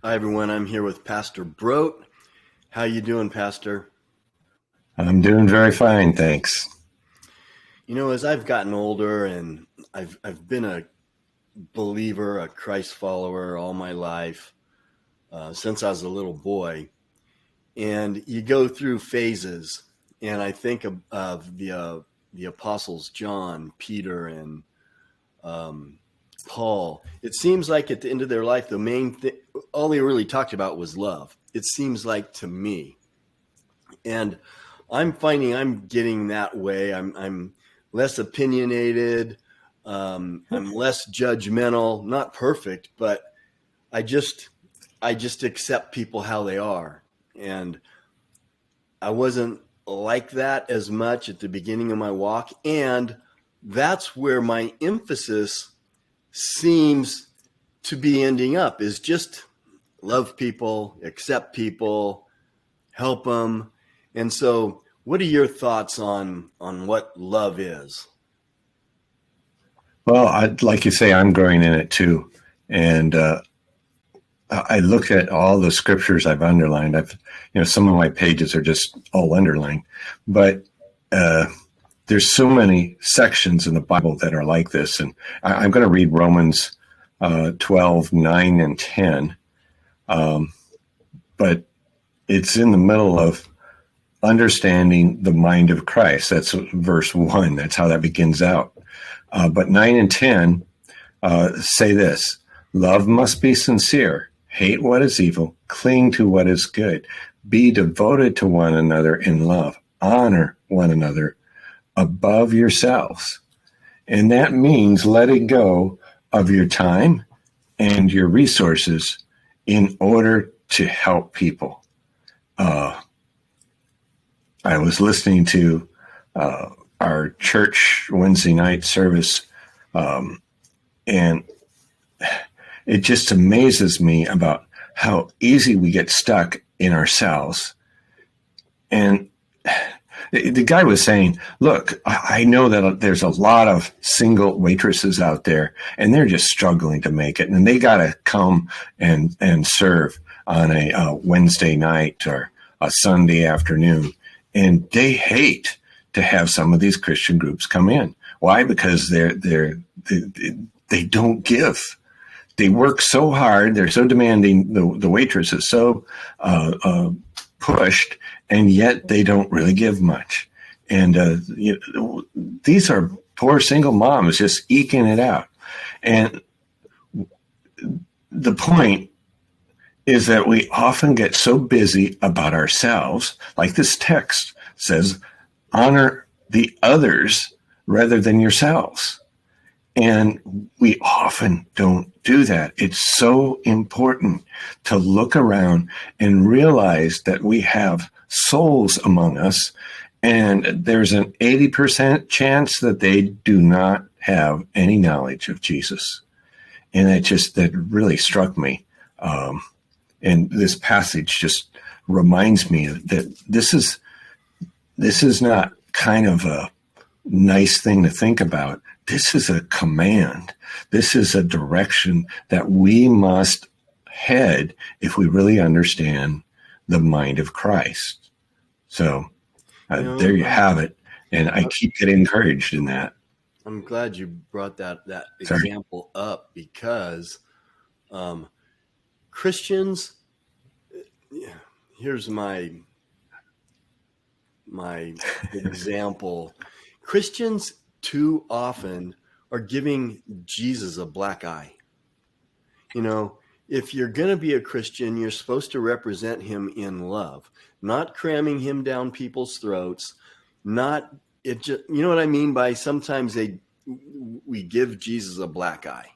Hi everyone, I'm here with Pastor Brote. How you doing, Pastor? I'm doing very fine, thanks. You know, as I've gotten older and I've been a believer, a Christ follower all my life, since I was a little boy, and you go through phases, and I think of the apostles John, Peter, and um, Paul. It seems like at the end of their life, the main thing, all they really talked about was love. It seems like to me. And I'm finding I'm getting that way. I'm less opinionated. I'm less judgmental. Not perfect, but I just I just accept people how they are. And I wasn't like that as much at the beginning of my walk. And that's where my emphasis seems to be ending up, is just love people, accept people, help them. And so, what are your thoughts on what love is? Well, like you say, I'm growing in it too, and I look at all the scriptures I've underlined. Some of my pages are just all underlined, but there's so many sections in the Bible that are like this, and I'm going to read Romans 12:9 and 10, but it's in the middle of understanding the mind of Christ. That's verse 1. That's how that begins out. But 9 and 10 say this: love must be sincere, hate what is evil, cling to what is good, be devoted to one another in love, honor one another above yourselves. And that means letting go of your time and your resources in order to help people. I was listening to our church Wednesday night service, and it just amazes me about how easy we get stuck in ourselves. And the guy was saying, look, I know that there's a lot of single waitresses out there, and they're just struggling to make it. And they got to come and serve on a Wednesday night or a Sunday afternoon. And they hate to have some of these Christian groups come in. Why? Because they don't give. They work so hard. They're so demanding. The waitress is so pushed, and yet they don't really give much. And these are poor single moms just eking it out. And the point is that we often get so busy about ourselves, like this text says, honor the others rather than yourselves. And we often don't do that. It's so important to look around and realize that we have souls among us, and there's an 80% chance that they do not have any knowledge of Jesus. And that really struck me. And this passage just reminds me that this is not kind of a nice thing to think about. This is a command. This is a direction that we must head if we really understand the mind of Christ. So there you have it. And I keep getting encouraged in that. I'm glad you brought that Sorry. example up, because Christians, here's my example. Christians too often are giving Jesus a black eye. You know, if you're going to be a Christian, you're supposed to represent him in love, not cramming him down people's throats, not it just, you know what I mean by sometimes we give Jesus a black eye.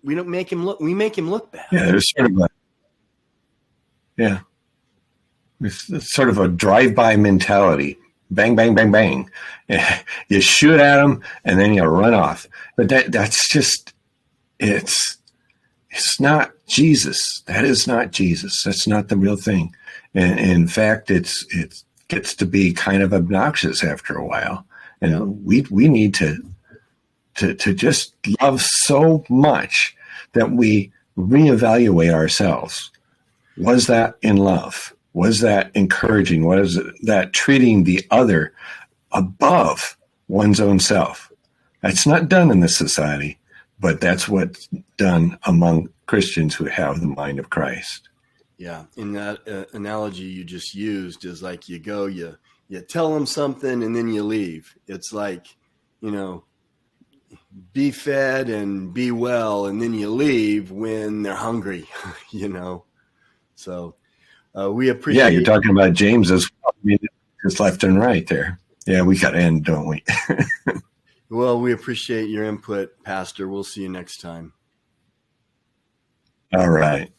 We don't make him look, we make him look bad. Yeah, there's it's sort of a drive-by mentality. Bang, bang, bang, bang. You shoot at them and then you run off. But that's just, it's not Jesus. That is not Jesus. That's not the real thing. And in fact, it gets to be kind of obnoxious after a while. And we need to just love so much that we reevaluate ourselves. Was that in love? Was that encouraging? Was that treating the other above one's own self? That's not done in this society, but that's what's done among Christians who have the mind of Christ. Yeah. In that analogy you just used is like you go, you tell them something and then you leave. It's like, you know, be fed and be well, and then you leave when they're hungry, you know. So we Yeah, you're appreciate. talking about James as well. I mean, just left and right there. Yeah, we got to end, don't we? Well, we appreciate your input, Pastor. We'll see you next time. All right.